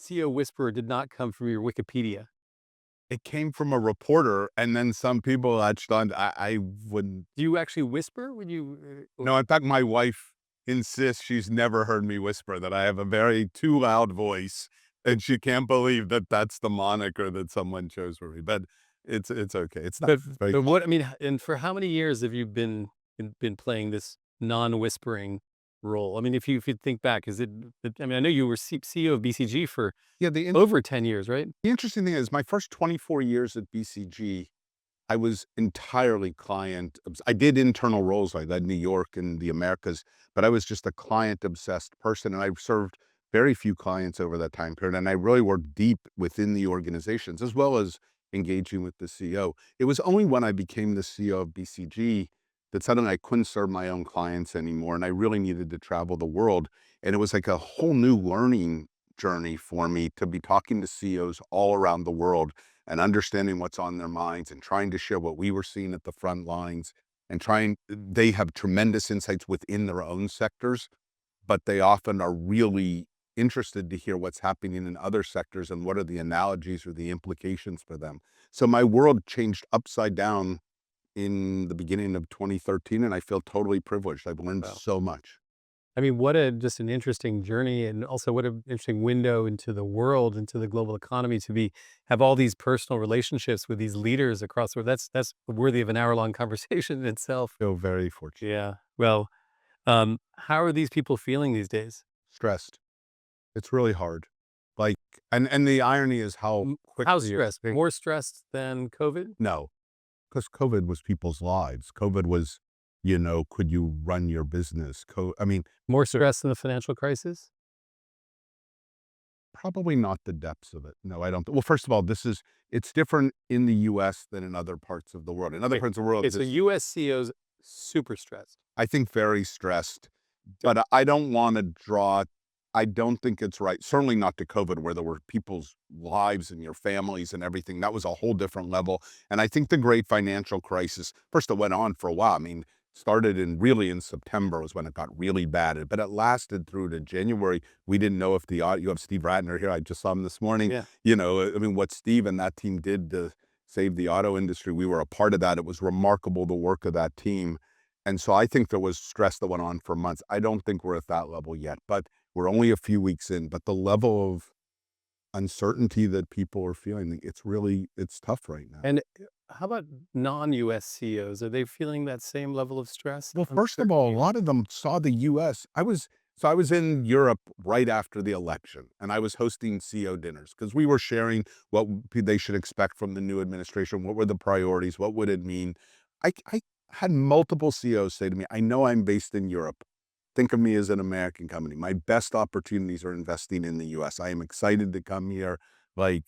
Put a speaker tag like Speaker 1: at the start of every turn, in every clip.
Speaker 1: CEO whisperer did not come from your Wikipedia.
Speaker 2: It came from a reporter, and then some people latched on. I wouldn't.
Speaker 1: Do you actually whisper when you?
Speaker 2: No, in fact, my wife insists she's never heard me whisper, that I have a very too loud voice, and she can't believe that that's the moniker that someone chose for me. But it's okay. It's not
Speaker 1: But
Speaker 2: very
Speaker 1: but what I
Speaker 2: common.
Speaker 1: mean, and for how many years have you been playing this non-whispering role? I mean, if you think back, I mean, I know you were CEO of BCG for
Speaker 2: Yeah,
Speaker 1: over 10 years, right?
Speaker 2: the interesting thing is my first 24 years at BCG, I was entirely I did internal roles. I led New York and the Americas, but I was just a client-obsessed person, and I served very few clients over that time period, and I really worked deep within the organizations, as well as engaging with the CEO. It was only when I became the CEO of BCG that suddenly I couldn't serve my own clients anymore, and I really needed to travel the world, and it was like a whole new learning journey for me to be talking to CEOs all around the world and understanding what's on their minds and trying to share what we were seeing at the front lines and they have tremendous insights within their own sectors, but they often are really interested to hear what's happening in other sectors and what are the analogies or the implications for them. So my world changed upside down in the beginning of 2013, and I feel totally privileged. I've learned
Speaker 1: Wow.
Speaker 2: so much.
Speaker 1: I mean, what a just an interesting journey, and also what an interesting window into the world, into the global economy to have all these personal relationships with these leaders across the world. That's worthy of an hour-long conversation in itself.
Speaker 2: Feel very fortunate.
Speaker 1: Yeah. Well, how are these people feeling these days?
Speaker 2: Stressed. It's really hard. Like, and the irony is how
Speaker 1: How's
Speaker 2: quickly
Speaker 1: stress? More stressed than COVID?
Speaker 2: no, because COVID was people's lives. COVID was, could you run your business? I mean,
Speaker 1: More
Speaker 2: there
Speaker 1: stress than the financial crisis?
Speaker 2: probably not the depths of it. No, I don't. Well, first of all, it's different in the US than in other parts of the world. In other
Speaker 1: Okay.
Speaker 2: parts of the world,
Speaker 1: Okay, so US CEOs super stressed.
Speaker 2: I think, very stressed,
Speaker 1: D-
Speaker 2: but I don't want to draw. I don't think it's right. Certainly not to COVID, where there were people's lives and your families and everything. That was a whole different level. And I think the great financial crisis, first, it went on for a while. I mean, started in September was when it got really bad, but it lasted through to January. We didn't know if you have Steve Ratner here. I just saw him this morning.
Speaker 1: Yeah.
Speaker 2: I mean, what Steve and that team did to save the auto industry, we were a part of that. It was remarkable, the work of that team. And so I think there was stress that went on for months. I don't think we're at that level yet, but we're only a few weeks in. But the level of uncertainty that people are feeling, it's tough right now.
Speaker 1: And how about non-US CEOs? Are they feeling that same level of stress,
Speaker 2: Well, first of all, a
Speaker 1: uncertainty?
Speaker 2: lot of them saw the US. I was in Europe right after the election, and I was hosting CEO dinners because we were sharing what they should expect from the new administration. What were the priorities? What would it mean? I had multiple CEOs say to me, I know I'm based in Europe. Think of me as an American company. My best opportunities are investing in the US. I am excited to come here. I'm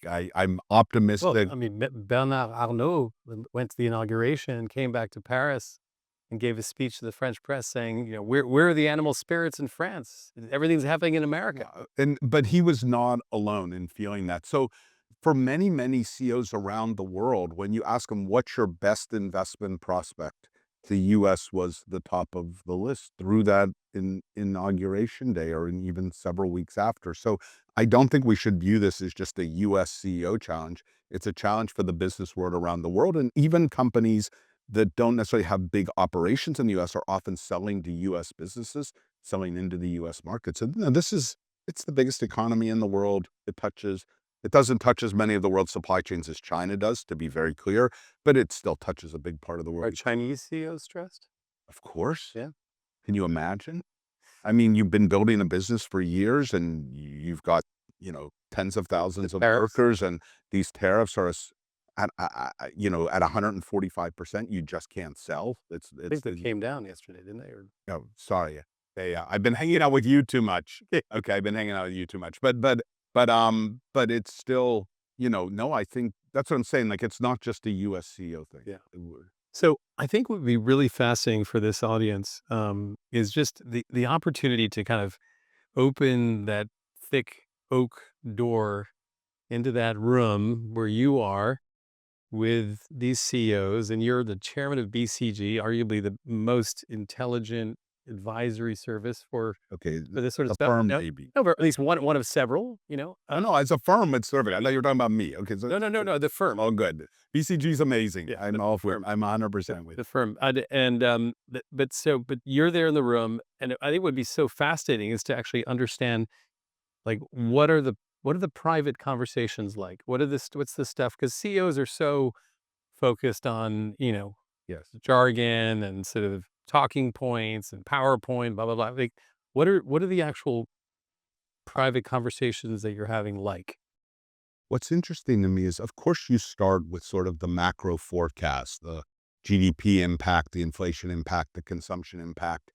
Speaker 1: Well,
Speaker 2: optimistic.
Speaker 1: I mean, Bernard Arnault went to the inauguration and came back to Paris and gave a speech to the French press saying, we're the animal spirits in France. Everything's happening in America.
Speaker 2: But he was not alone in feeling that. So for many, many CEOs around the world, when you ask them what's your best investment prospect, the US was the top of the list through that in inauguration day or in even several weeks after. So I don't think we should view this as just a US CEO challenge. It's a challenge for the business world around the world, and even companies that don't necessarily have big operations in the US are often selling to US businesses, selling into the US market. So it's the biggest economy in the world. It doesn't touch as many of the world's supply chains as China does, to be very clear, but it still touches a big part of the
Speaker 1: Are
Speaker 2: world.
Speaker 1: Chinese CEOs stressed?
Speaker 2: Of course.
Speaker 1: Yeah.
Speaker 2: Can you imagine? I mean, you've been building a business for years and you've got, tens of
Speaker 1: The
Speaker 2: thousands of
Speaker 1: tariffs?
Speaker 2: workers, and these tariffs are at 145%, you just can't sell.
Speaker 1: I think they came down yesterday, didn't they? Or
Speaker 2: Oh, sorry. I've been hanging out with you too much. Okay, I've been hanging out with you too much. But it's still, no, I think that's what I'm saying. Like, it's not just a US CEO thing.
Speaker 1: yeah. So I think what would be really fascinating for this audience is just the opportunity to kind of open that thick oak door into that room where you are with these CEOs, and you're the chairman of BCG, arguably the most intelligent, advisory service
Speaker 2: Okay,
Speaker 1: for this sort of
Speaker 2: the
Speaker 1: stuff?
Speaker 2: firm
Speaker 1: No,
Speaker 2: maybe.
Speaker 1: no, but at least one of several.
Speaker 2: Oh, no, as a firm, it's serving. I thought you were talking about me. Okay, so
Speaker 1: No, no, no, no. The firm.
Speaker 2: all good. BCG is amazing.
Speaker 1: Yeah,
Speaker 2: I'm all for it.
Speaker 1: firm.
Speaker 2: I'm
Speaker 1: The,
Speaker 2: 100% with
Speaker 1: the
Speaker 2: you.
Speaker 1: firm. But you're there in the room, and I think what would be so fascinating is to actually understand, like, what are the private conversations like? What's the stuff? Because CEOs are so focused on,
Speaker 2: Yes.
Speaker 1: jargon and sort of talking points and PowerPoint, blah blah blah. Like, what are the actual private conversations that you're having like?
Speaker 2: What's interesting to me is, of course, you start with sort of the macro forecast, the GDP impact, the inflation impact, the consumption impact.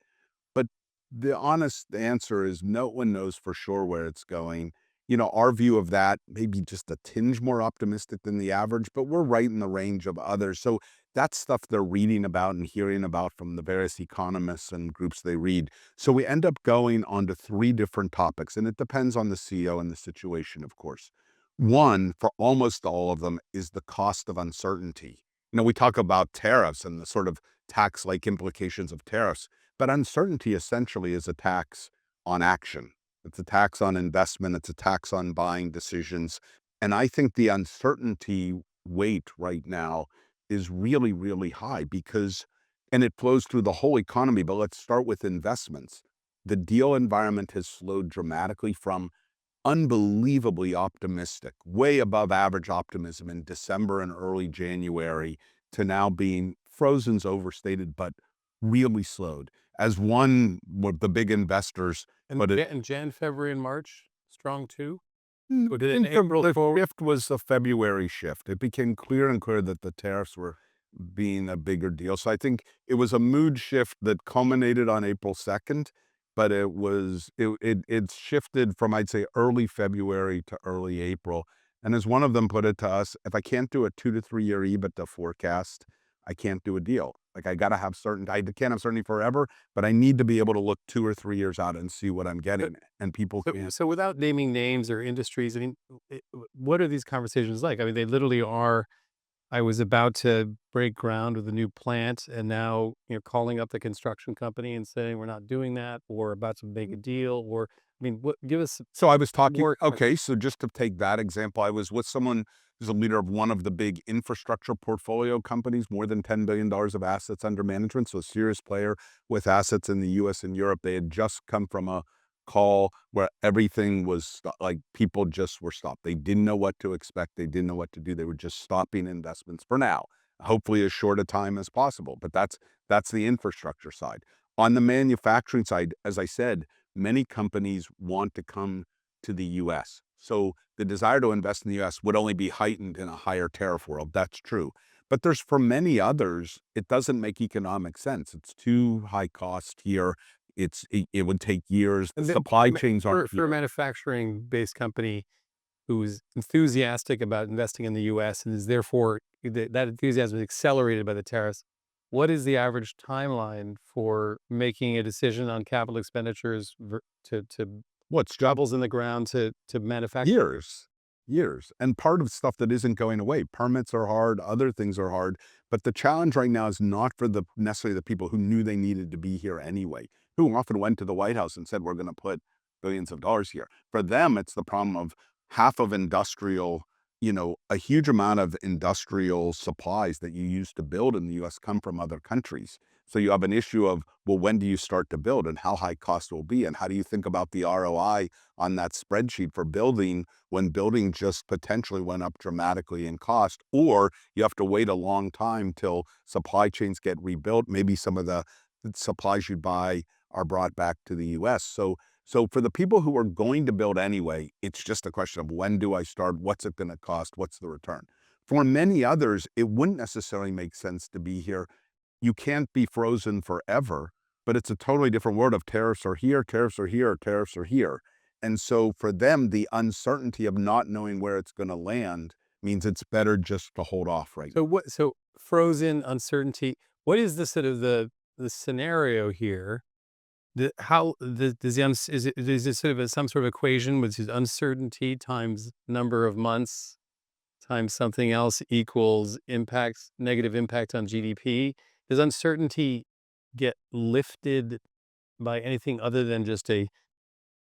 Speaker 2: But the honest answer is no one knows for sure where it's going. Our view of that may be just a tinge more optimistic than the average, but we're right in the range of others. So that's stuff they're reading about and hearing about from the various economists and groups they read. So we end up going on to three different topics, and it depends on the CEO and the situation, of course. One, for almost all of them, is the cost of uncertainty. We talk about tariffs and the sort of tax like implications of tariffs. But uncertainty essentially is a tax on action. It's a tax on investment. It's a tax on buying decisions. And I think the uncertainty weight right now is really, really high and it flows through the whole economy. But let's start with investments. The deal environment has slowed dramatically from unbelievably optimistic, way above average optimism in December and early January, to now being frozen's overstated, but really slowed. As one of the big investors
Speaker 1: And
Speaker 2: put it,
Speaker 1: in Jan, February, and March, strong too. Or did it in
Speaker 2: think
Speaker 1: April
Speaker 2: the
Speaker 1: forward?
Speaker 2: shift was a February shift. It became clear and clear that the tariffs were being a bigger deal. So I think it was a mood shift that culminated on April 2nd, but it shifted from, I'd say, early February to early April. And as one of them put it to us, if I can't do a 2 to 3 year EBITDA forecast, I can't do a deal. Like, I got to have certainty. I can't have certainty forever, but I need to be able to look 2 or 3 years out and see what I'm
Speaker 1: So,
Speaker 2: getting. And people can't.
Speaker 1: so without naming names or industries, I mean, what are these conversations like? I mean, they literally are. I was about to break ground with a new plant, and now calling up the construction company and saying we're not doing that, or about to make a deal, or I mean, what? Give us
Speaker 2: So I was talking,
Speaker 1: more.
Speaker 2: okay, so just to take that example, I was with someone who's a leader of one of the big infrastructure portfolio companies, more than $10 billion of assets under management. So a serious player with assets in the US and Europe. They had just come from a call where everything was like people just were stopped. They didn't know what to expect. They didn't know what to do. They were just stopping investments for now, hopefully as short a time as possible. But that's the infrastructure side. On the manufacturing side, as I said, many companies want to come to the US. So the desire to invest in the US would only be heightened in a higher tariff world. That's true. But there's for many others, it doesn't make economic sense. It's too high cost here. It would take years. The
Speaker 1: And then
Speaker 2: supply chains aren't
Speaker 1: for a
Speaker 2: here.
Speaker 1: manufacturing-based company who's enthusiastic about investing in the US and is therefore that enthusiasm is accelerated by the tariffs, what is the average timeline for making a decision on capital expenditures to
Speaker 2: What's job
Speaker 1: shovels in the ground to manufacture?
Speaker 2: Years, years. And part of stuff that isn't going away. Permits are hard, other things are hard. But the challenge right now is not for the necessarily the people who knew they needed to be here anyway, who often went to the White House and said, we're going to put billions of dollars here. For them, it's the problem of half of industrial, a huge amount of industrial supplies that you use to build in the US come from other countries. So you have an issue of, well, when do you start to build and how high cost will be? And how do you think about the ROI on that spreadsheet for building when building just potentially went up dramatically in cost, or you have to wait a long time till supply chains get rebuilt. Maybe some of the supplies you buy are brought back to the US. So for the people who are going to build anyway, it's just a question of when do I start? What's it going to cost? What's the return? For many others, it wouldn't necessarily make sense to be here. You can't be frozen forever, but it's a totally different world of tariffs are here, tariffs are here, tariffs are here. And so for them, the uncertainty of not knowing where it's going to land means it's better just to hold off right now.
Speaker 1: So frozen uncertainty. What is the sort of the scenario here? Does is it sort of some sort of equation, which is uncertainty times number of months times something else equals negative impact on GDP? Does uncertainty get lifted by anything other than just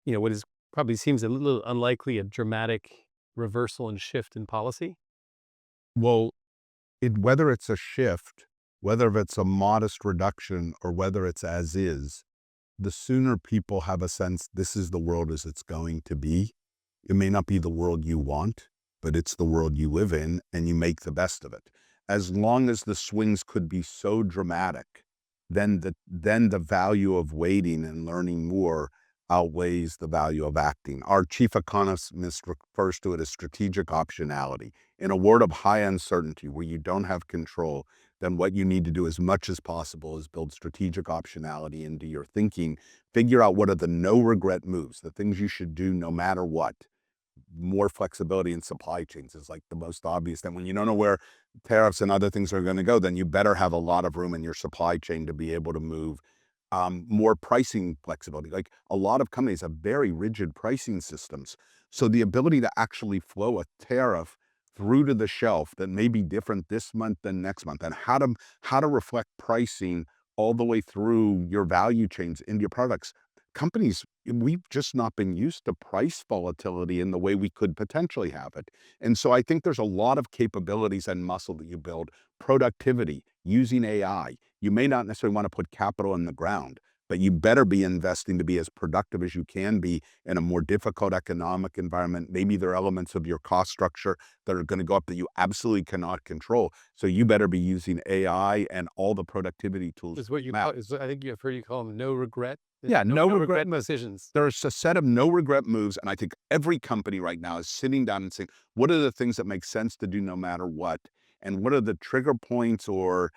Speaker 1: what is probably seems a little unlikely, a dramatic reversal and shift in policy?
Speaker 2: Well, whether it's a shift, whether it's a modest reduction, or whether it's as is, the sooner people have a sense this is the world as it's going to be. It may not be the world you want, but it's the world you live in, and you make the best of it. As long as the swings could be so dramatic, then the value of waiting and learning more outweighs the value of acting. Our chief economist refers to it as strategic optionality. In a world of high uncertainty where you don't have control, then what you need to do as much as possible is build strategic optionality into your thinking. Figure out what are the no regret moves, the things you should do no matter what. More flexibility in supply chains is like the most obvious. And when you don't know where tariffs and other things are going to go, then you better have a lot of room in your supply chain to be able to move. More pricing flexibility. Like a lot of companies have very rigid pricing systems. So the ability to actually flow a tariff through to the shelf that may be different this month than next month, and how to reflect pricing all the way through your value chains into your products. Companies, we've just not been used to price volatility in the way we could potentially have it. And so I think there's a lot of capabilities and muscle that you build. Productivity, using AI. You may not necessarily want to put capital in the ground, but you better be investing to be as productive as you can be in a more difficult economic environment. Maybe there are elements of your cost structure that are going to go up that you absolutely cannot control. So you better be using AI and all the productivity tools.
Speaker 1: Is what you call is I think I've heard you call them no regret,
Speaker 2: Yeah, no
Speaker 1: no
Speaker 2: regret.
Speaker 1: regret decisions.
Speaker 2: There's a set of no regret moves, and I think every company right now is sitting down and saying, "What are the things that make sense to do no matter what? And what are the trigger points or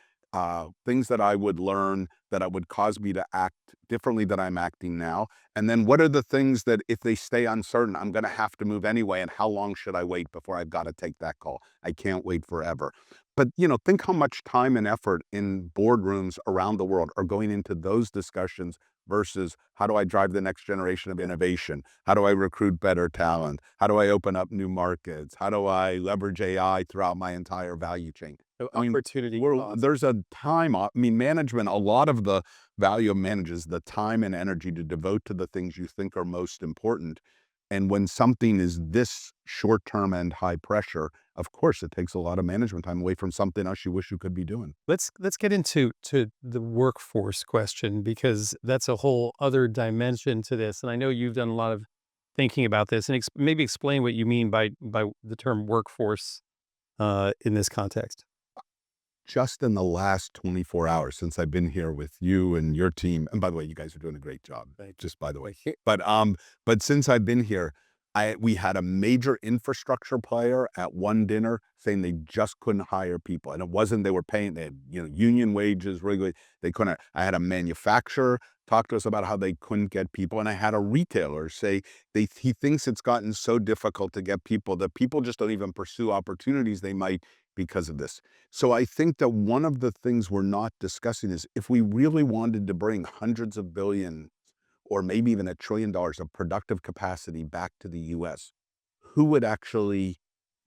Speaker 2: things that I would learn that would cause me to act differently than I'm acting now? And then what are the things that if they stay uncertain, I'm going to have to move anyway? And how long should I wait before I've got to take that call? I can't wait forever." But think how much time and effort in boardrooms around the world are going into those discussions versus how do I drive the next generation of innovation? How do I recruit better talent? How do I open up new markets? How do I leverage AI throughout my entire value chain?
Speaker 1: No
Speaker 2: I mean,
Speaker 1: opportunity cost.
Speaker 2: there's a time, management, a lot of the value of managers, the time and energy to devote to the things you think are most important. And when something is this short term and high pressure, of course, it takes a lot of management time away from something else you wish you could be doing.
Speaker 1: Let's get into the workforce question because that's a whole other dimension to this. And I know you've done a lot of thinking about this, and maybe explain what you mean by the term workforce in this context.
Speaker 2: Just in the last 24 hours since I've been here with you and your team, and by the way, you guys are doing a great job, just by the way. But since I've been here, we had a major infrastructure player at one dinner saying they just couldn't hire people. And it wasn't they were paying, they had, union wages, regularly, they couldn't. I had a manufacturer talk to us about how they couldn't get people. And I had a retailer say he thinks it's gotten so difficult to get people that people just don't even pursue opportunities they might because of this. So I think that one of the things we're not discussing is if we really wanted to bring hundreds of billions or maybe even $1 trillion of productive capacity back to the US, who would actually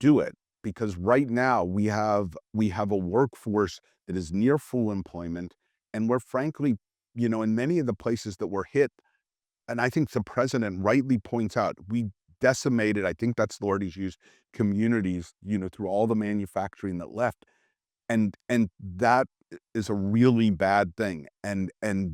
Speaker 2: do it? Because right now we have a workforce that is near full employment, and we're frankly, in many of the places that were hit, and I think the president rightly points out, we decimated, I think that's the word he's used, communities, through all the manufacturing that left. And that is a really bad thing, and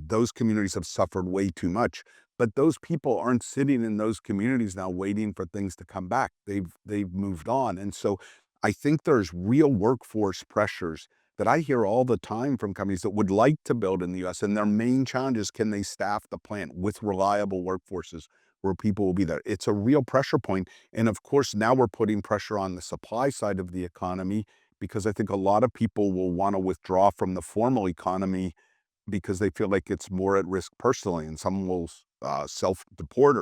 Speaker 2: those communities have suffered way too much, but those people aren't sitting in those communities now waiting for things to come back. They've moved on, and so I think there's real workforce pressures that I hear all the time from companies that would like to build in the US, and their main challenge is can they staff the plant with reliable workforces where people will be there? It's a real pressure point, and of course, now we're putting pressure on the supply side of the economy because I think a lot of people will wanna withdraw from the formal economy because they feel like it's more at risk personally, and some will self-deport,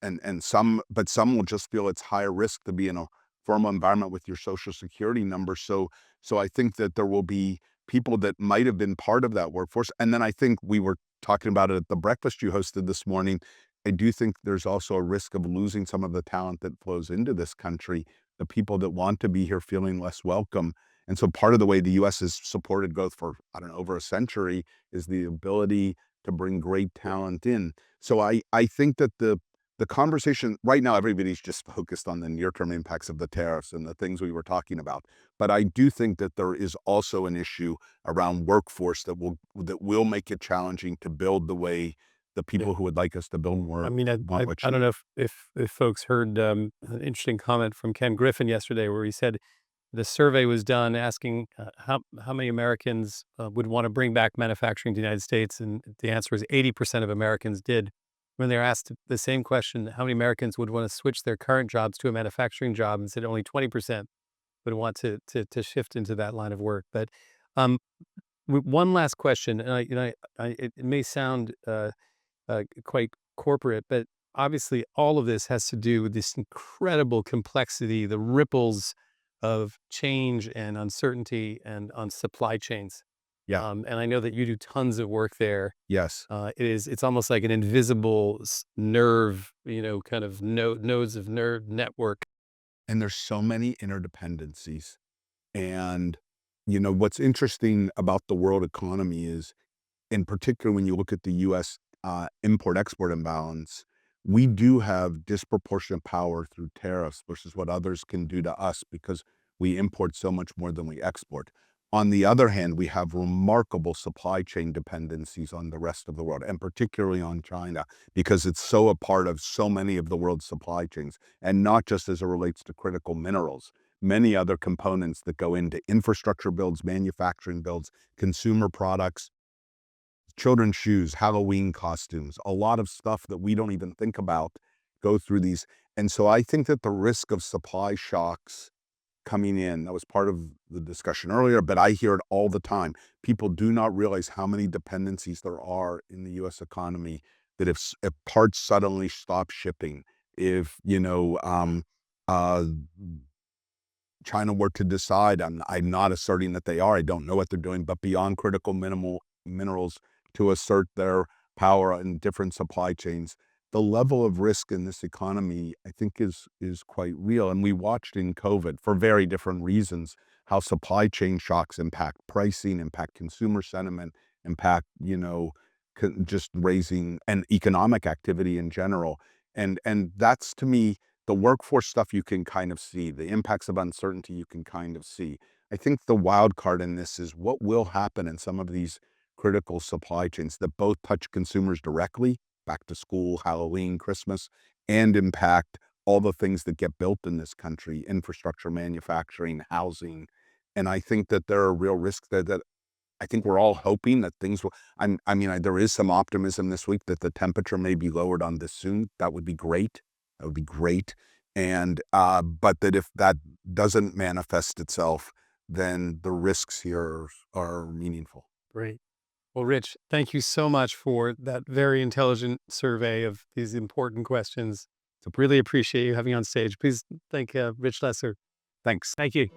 Speaker 2: but some will just feel it's higher risk to be in a formal environment with your Social Security number. So I think that there will be people that might have been part of that workforce, and then I think we were talking about it at the breakfast you hosted this morning. I do think there's also a risk of losing some of the talent that flows into this country, the people that want to be here feeling less welcome. And so part of the way the US has supported growth for, I don't know, over a century is the ability to bring great talent in. So I think that the conversation right now, everybody's just focused on the near-term impacts of the tariffs and the things we were talking about. But I do think that there is also an issue around workforce that will make it challenging to build the way the
Speaker 1: Yeah.
Speaker 2: people who would like us to build
Speaker 1: I
Speaker 2: more
Speaker 1: mean,
Speaker 2: want to
Speaker 1: I don't
Speaker 2: achieve.
Speaker 1: know if folks heard an interesting comment from Ken Griffin yesterday, where he said the survey was done asking how many Americans would want to bring back manufacturing to the United States, and the answer was 80% of Americans did. When they were asked the same question, how many Americans would want to switch their current jobs to a manufacturing job, and said only 20% would want to shift into that line of work. But um, one last question, and it may sound quite corporate, but obviously all of this has to do with this incredible complexity, the ripples of change and uncertainty and on supply chains.
Speaker 2: Yeah.
Speaker 1: And I know that you do tons of work there.
Speaker 2: Yes.
Speaker 1: It's almost like an invisible nerve, kind of nodes of nerve network.
Speaker 2: And there's so many interdependencies. And, what's interesting about the world economy is, in particular, when you look at the US import-export imbalance, we do have disproportionate power through tariffs versus what others can do to us because we import so much more than we export. On the other hand, we have remarkable supply chain dependencies on the rest of the world, and particularly on China, because it's so a part of so many of the world's supply chains, and not just as it relates to critical minerals. Many other components that go into infrastructure builds, manufacturing builds, consumer products, children's shoes, Halloween costumes, a lot of stuff that we don't even think about go through these. And so I think that the risk of supply shocks coming in, that was part of the discussion earlier, but I hear it all the time. People do not realize how many dependencies there are in the US economy, that if parts suddenly stop shipping, if, uh, China were to decide, I'm not asserting that they are, I don't know what they're doing, but beyond critical minimal minerals to assert their power in different supply chains, the level of risk in this economy, I think is quite real. And we watched in COVID for very different reasons how supply chain shocks impact pricing, impact consumer sentiment, impact, just raising and economic activity in general. And that's to me the workforce stuff you can kind of see, the impacts of uncertainty you can kind of see. I think the wild card in this is what will happen in some of these critical supply chains that both touch consumers directly, back to school, Halloween, Christmas, and impact all the things that get built in this country, infrastructure, manufacturing, housing. And I think that there are real risks there that I think we're all hoping that things will. There is some optimism this week that the temperature may be lowered on this soon. That would be great. That would be great. And but that if that doesn't manifest itself, then the risks here are meaningful.
Speaker 1: Great. Well, Rich, thank you so much for that very intelligent survey of these important questions. So really appreciate you having me on stage. Please thank Rich Lesser.
Speaker 2: Thanks.
Speaker 1: Thank you.